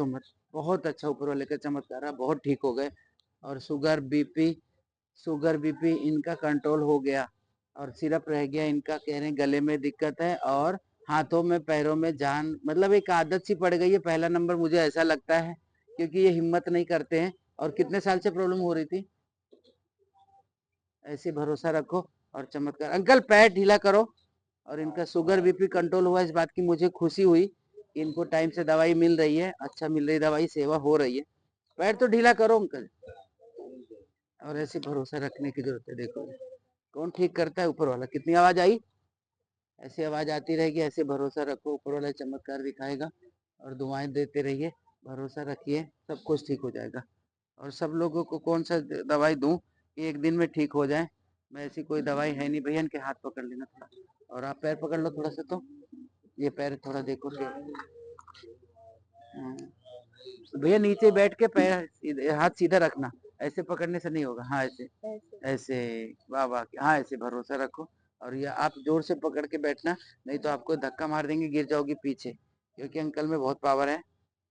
तो मत, बहुत अच्छा ऊपर वाले का चमत्कार है, बहुत ठीक हो गए। और शुगर बीपी इनका कंट्रोल हो गया, और सिरप रह गया इनका, कह रहे हैं गले में दिक्कत है और हाथों में पैरों में जान, मतलब एक आदत सी पड़ गई है। पहला नंबर मुझे ऐसा लगता है, क्योंकि ये हिम्मत नहीं करते हैं। और कितने साल से प्रॉब्लम हो रही थी? ऐसे भरोसा रखो और चमत्कार। अंकल पैर ढीला करो। और इनका शुगर बीपी कंट्रोल हुआ, इस बात की मुझे खुशी हुई कि इनको टाइम से दवाई मिल रही है, अच्छा मिल रही दवाई, सेवा हो रही है। पैर तो ढीला करो अंकल। और ऐसे भरोसा रखने की जरूरत है। देखो कौन ठीक करता है? ऊपर वाला। कितनी आवाज आई? ऐसी आवाज आती रहेगी। ऐसे भरोसा रखो, ऊपर वाला चमत्कार दिखाएगा। और दुआएं देते रहिए, भरोसा रखिए, सब कुछ ठीक हो जाएगा। और सब लोगों को कौन सा दवाई दूं कि एक दिन में ठीक हो जाए? मैं ऐसी कोई दवाई है नहीं। भैया इनके हाथ पकड़ लेना थोड़ा, और आप पैर पकड़ लो थोड़ा सा। तो ये पैर थोड़ा देखो कि भैया नीचे बैठ के पैर हाथ सीधा रखना, ऐसे पकड़ने से नहीं होगा। हाँ ऐसे ऐसे, वाह वाह, हाँ ऐसे भरोसा रखो। और ये आप जोर से पकड़ के बैठना, नहीं तो आपको धक्का मार देंगे, गिर जाओगी पीछे। क्योंकि अंकल में बहुत पावर है,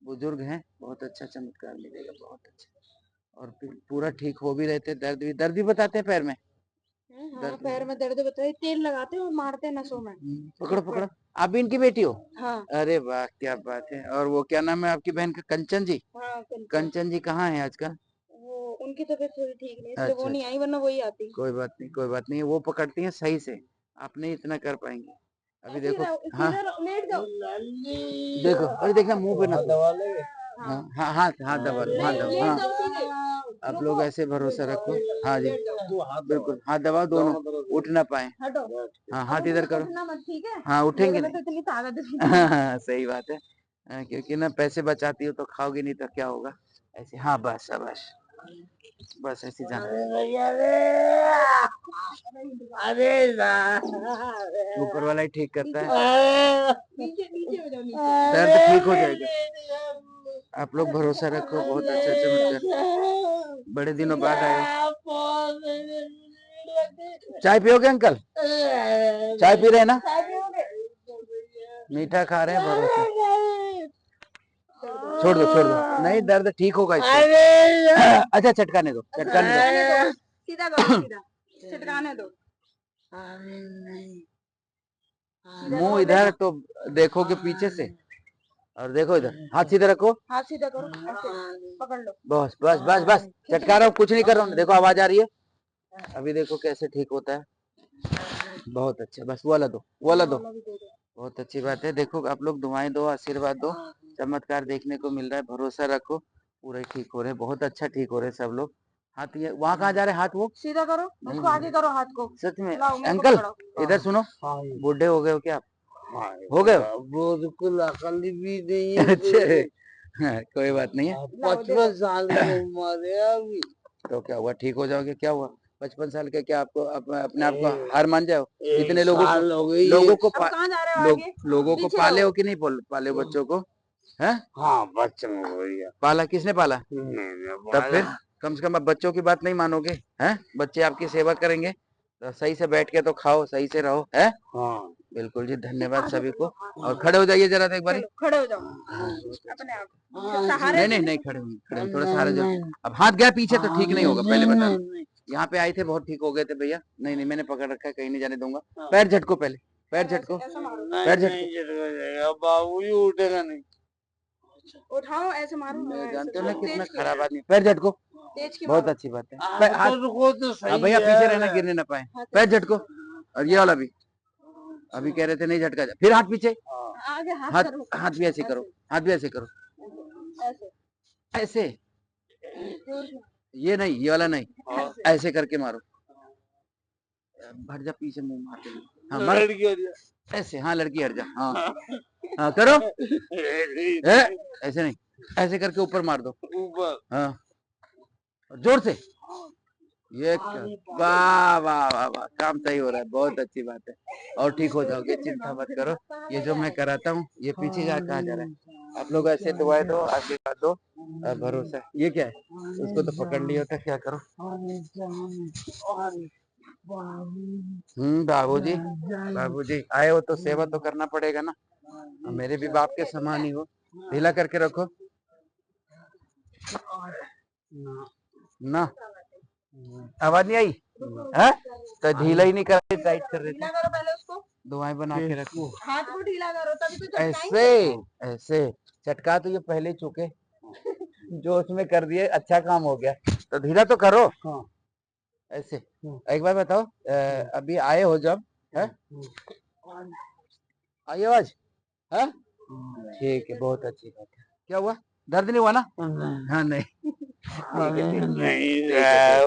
बुजुर्ग हैं, बहुत अच्छा चमत्कार मिलेगा, बहुत अच्छा। और फिर पूरा ठीक हो भी रहते। दर्द भी बताते हैं पैर में? हाँ, पैर में दर्द बताए, तेल लगाते हैं और मारते हैं नसों में। पकड़ो पकड़ो। आप भी इनकी बेटी हो? हाँ। अरे वाह, क्या बात है। और वो क्या नाम है आपकी बहन का? कंचन जी? हाँ, कंचन जी कहाँ है आजकल? वो उनकी तबीयत थोड़ी ठीक नहीं, इसलिए वो अच्छा नहीं अच्छा, आई, वरना वही आती। कोई बात नहीं, कोई बात नहीं। वो पकड़ती हैं सही से, आप नहीं इतना कर पाएंगे। अभी देखो। हाँ लेट जाओ। देखो, अरे देखना मुंह पे ना दबा ले। हाँ, हाँ हाँ, हाथ हाथ दबा दो, हाथ दबा। लेट हाँ जाओ सीधे। आप लोग ऐसे भरोसा रखो। हाँ जी बिल्कुल, हाथ दबाओ, दोनों उठ ना पाए। हटो। हाँ हाथ इधर करो। उठना मत, ठीक है? हाँ उठेंगे मेरे में नहीं। तो इतनी ताकत है। हाँ, सही बात है। क्योंकि ना पैसे बचाती हो तो खाओगी, नहीं तो क्या होगा। ऐसे, हाँ बस शाबाश, बस ऐसे जाना। ऊपर वाला ही ठीक करता है, नीचे नीचे हो जाओ, नीचे। दर्द ठीक हो जाएगा। आप लोग भरोसा रखो, बहुत अच्छा चमत्कार, बड़े दिनों बाद आए हो। चाय पियोगे अंकल? चाय पी रहे हैं ना? मीठा खा रहे हैं, भरोसा। छोड़ दो, नहीं दर्द ठीक होगा इससे। अच्छा चटकाने दो, चटकाने दो। सीधा करो, सीधा छिटकाने दो। मुंह इधर तो देखोगे पीछे से, और देखो इधर, हाथ सीधा रखो। हाथ सीधा करो, ऐसे पकड़ लो। बस बस बस बस, चटका रहा हूँ, कुछ नहीं कर रहा हूँ। देखो आवाज आ रही है, अभी देखो कैसे ठीक होता है। बहुत अच्छा, बस वो वाला दो, वो वाला दो। बहुत अच्छी बात है। देखो आप लोग दुआएं दो, आशीर्वाद दो, चमत्कार देखने को मिल रहा है। भरोसा रखो, पूरे ठीक हो रहे, बहुत अच्छा ठीक हो रहे सब लोग। हाथ ये वहाँ कहाँ जा रहे हैं? हाथ वो सीधा करो, उसको आगे करो, हाथ को। सच में लाओ, मेरे को अंकल पकड़ो। इधर सुनो, बूढ़े हो गए हो क्या आप? हो गए हो? बिल्कुल अकल भी नहीं है। अच्छा हाँ, कोई बात नहीं है। 55 साल की उम्र है अभी। तो क्या हुआ, ठीक हो जाओगे। क्या हुआ 55 साल के? क्या आपको अपने आप को हार मान जाओ? इतने लोगों को अब कहाँ जा रहे हो? आगे लोगों को पीछे पाले रहो। हो कि नहीं पाले हो बच्चों को? है हाँ, बच्चों में भैया पाला? किसने पाला? मैंने तब बोला। फिर कम से कम आप बच्चों की बात नहीं मानोगे? हैं, बच्चे आपकी सेवा करेंगे तो सही से बैठ के तो खाओ, सही से रहो। है हाँ बिल्कुल जी, धन्यवाद सभी को। और खड़े हो जाइए जरा एक बारी। खड़े हो जाओ अपने आप, सहारे नहीं नहीं नहीं, खड़े होंगे, खड़े होंगे, थोड़ा सहारा जो। अब हाथ गया पीछे तो ठीक नहीं होगा, पहले बता दो। यहाँ पे आए थे, बहुत ठीक हो गए थे भैया। नहीं नहीं, मैंने पकड़ रखा है, कहीं नहीं जाने दूंगा। पैर झटको पहले, पैर झटको, पैर झटको। बाबू ही उठेगा नहीं। उठाओ, ऐसे मारो। जानते हो ना कितना खराब आदमी। पैर झटको, तेज की बहुत मारो। अच्छी बात है। हाथ रुको तो सही भैया है। पीछे रहना, गिरने ना पाए। पैर झटको। और ये वाला भी, अभी कह रहे थे नहीं झटका, फिर हाथ पीछे। आगे हाथ हाथ करो, हाथ भी ऐसे करो, हाथ भी ऐसे करो, ऐसे ऐसे। ये नहीं, ये वाला नहीं, ऐसे करके मारो। भर जा पीछे, मुंह मार दे। हाँ मार ऐसे, हाँ लड़की हट जा। हाँ हाँ करो, ऐसे नहीं, ऐसे करके ऊपर मार दो। ऊपर। हाँ जोर से। ये वाह वाह वाह वाह, काम सही हो रहा है, बहुत अच्छी बात है। और ठीक हो जाओगे, चिंता मत करो। ये जो मैं कराता हूँ, ये पीछे जा कहाँ जा रहा है? आप लोग ऐसे दुआएं दो, आशीर्वाद दो, भरोसा। ये क्या है? उसको तो पकड़ लिया था, क्या करो। बाबूजी, बाबूजी आए हो तो सेवा तो करना पड़ेगा ना। मेरे भी बाप के समान ही हो। ढीला करके रखो, ना आवाज नहीं आई है तो ढीला ही नहीं कर रहे, टाइट कर रहे ढीला थे। करो पहले उसको, दुआएं बना के रखो हाथ को ढीला करो तभी तो चटकाएंगे। ऐसे ऐसे चटका तो ये पहले ही चुके जो उसमें कर दिए, अच्छा काम हो गया, तो धीरा तो करो। हाँ। ऐसे एक बार बताओ, अभी आए हो जब है आई आवाज है, ठीक है, बहुत अच्छी बात है। क्या हुआ, दर्द नहीं हुआ ना? हाँ नहीं नहीं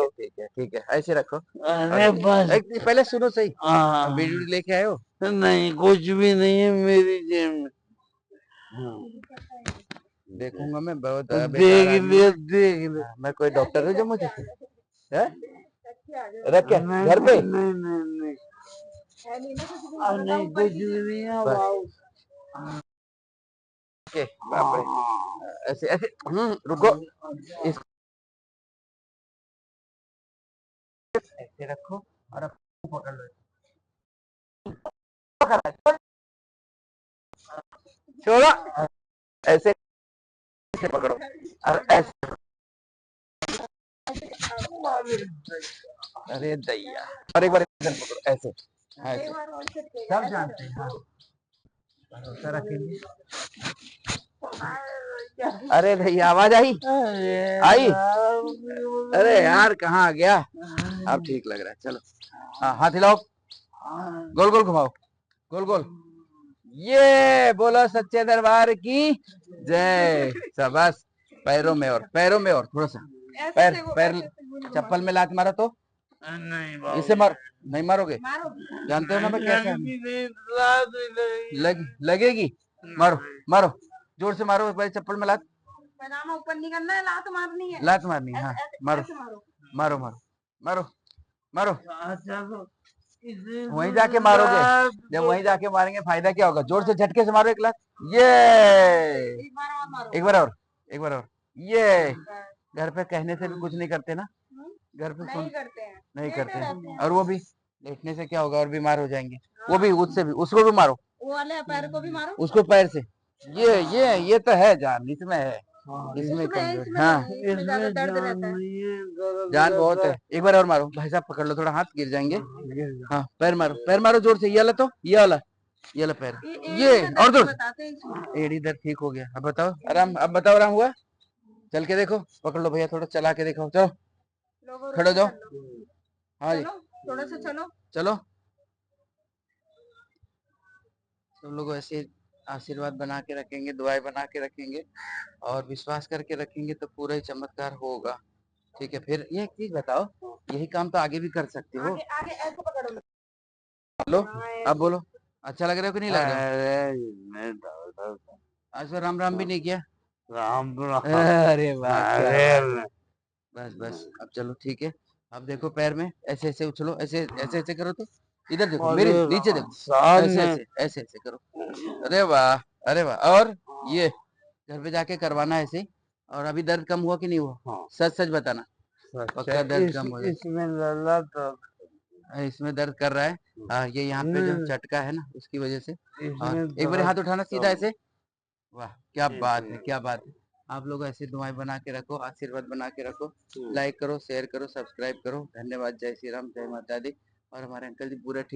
ठीक है ठीक है, ऐसे रखो। अरे बस पहले सुनो सही, हाँ। वीडियो लेके आए हो? नहीं कुछ भी नहीं है मेरी जेब में। देखूंगा मैं, बहुत देख बेकार आदमी ले है। देख ले। मैं कोई डॉक्टर हूँ जो मुझे है? रख के घर पे नहीं नहीं नहीं है नहीं ना कुछ भी, अब बताओ नहीं ऊपर कुछ की भी नहीं है। बस। वाओ। के बाप रे, ऐसे ऐसे रुको, इस ऐसे रखो और अब पकड़ लो, छोड़ो, ऐसे ऐसे पकड़ो और ऐसे, अरे दैया, और एक बार इधर पकड़ो ऐसे, एक ऐसे बार और चटकेगा, सब ऐसे जानते हैं। हाँ, भरोसा रखेंगे। अरे भैया आवाज आई आई, अरे यार कहाँ आ गया, अब ठीक लग रहा है, चलो हाँ हाथ हिलाओ, गोल गोल घुमाओ, गोल गोल, ये बोलो सच्चे दरबार की जय। शाबाश, पैरों में और थोड़ा सा, ऐसे पैर से वो, पैर ऐसे से घुमा। चप्पल में लात मारा तो नहीं इसे मार, नहीं मारोगे? मारो, जानते हो ना मैं कैसा हूँ? नहीं लगेगी, मारो मारो, जोर से मारो, एक बार चप्पल में लात, पैजामा ऊपर नहीं करना है, लात मारनी है। लात मारनी, हाँ ऐसे ऐसे मारो ऐसे मारो। मारो मारो मारो मारो, चलो वहीं जाके मारोगे, जब वहीं जाके मारेंगे फायदा क्या होगा? जोर से झटके से मारो एक लात, ये एक बार और मारो। एक बार और, एक बार और, ये घर पे कहने से भी कुछ नहीं करते ना, घर पे नहीं करते हैं, नहीं लेटे करते रहते हैं, हैं। और वो भी लेटने से क्या होगा, और बीमार हो जाएंगे, वो भी, उससे भी, उसको भी मारो, वो वाले पैर को भी मारो। उसको पैर से, ये तो है जान, इसमें है, इसमें इसमें कमजोर, हाँ इसमें ज्यादा दर्द रहता है। जान बहुत है। एक बार और मारो भाई साहब, पकड़ लो, थोड़ा हाथ गिर जाएंगे। हाँ पैर मारो जोर से, ये वाला तो, ये वाला पैर, ये एड़ी में और दर्द जोर बताते हैं इसमें। से, एड़ी दर्द ठीक हो गया। अब बताओ आराम, अब बताओ आराम हुआ? चल के देखो, पकड़ लो भैया, थोड़ा चला के देखो, चलो लोगों खड़े हो जाओ, कर लो। हाँ जी चलो थोड़ा सा चलो। चलो, सब लोग ऐसे आशीर्वाद बना के रखेंगे, दुआएं बना के रखेंगे और विश्वास करके रखेंगे तो पूरा ही चमत्कार होगा। ठीक है, फिर ये एक चीज बताओ, यही काम तो आगे भी कर सकते हो। आगे आगे ऐसे पकड़ो। बोलो, हाँ, अब बोलो, अच्छा लग रहा है कि नहीं लग रहा है? अरे आज तो राम राम भी नहीं किया। राम राम। अरे वाह, क्या बात है। अरे बस बस, अब चलो ठीक है, अब देखो पैर में ऐसे ऐसे उछलो, ऐसे ऐसे ऐसे करो तो, इधर देखो मेरे नीचे देखो, ऐसे ऐसे ऐसे ऐसे करो, अरे वाह, अरे वाह, और ये घर पे जाके करवाना है ऐसे ही। और अभी दर्द कम हुआ कि नहीं हुआ? हाँ। सच सच बताना, पक्का दर्द कम हो जाए। इसमें लल्ला तो इसमें दर्द कर रहा है, हाँ ये यहाँ पे जो चटका है ना उसकी वजह से। और इसमें एक बार हाथ उठाना सीधा कम। ऐसे, वाह क्या बात है, क्या बात है। आप लोग ऐसी दुआएं बना के रखो, आशीर्वाद बना के रखो, लाइक करो, शेयर करो, सब्सक्राइब करो। धन्यवाद, जय श्री राम, जय माता दी। और हमारे अंकल जी पूरा ठीक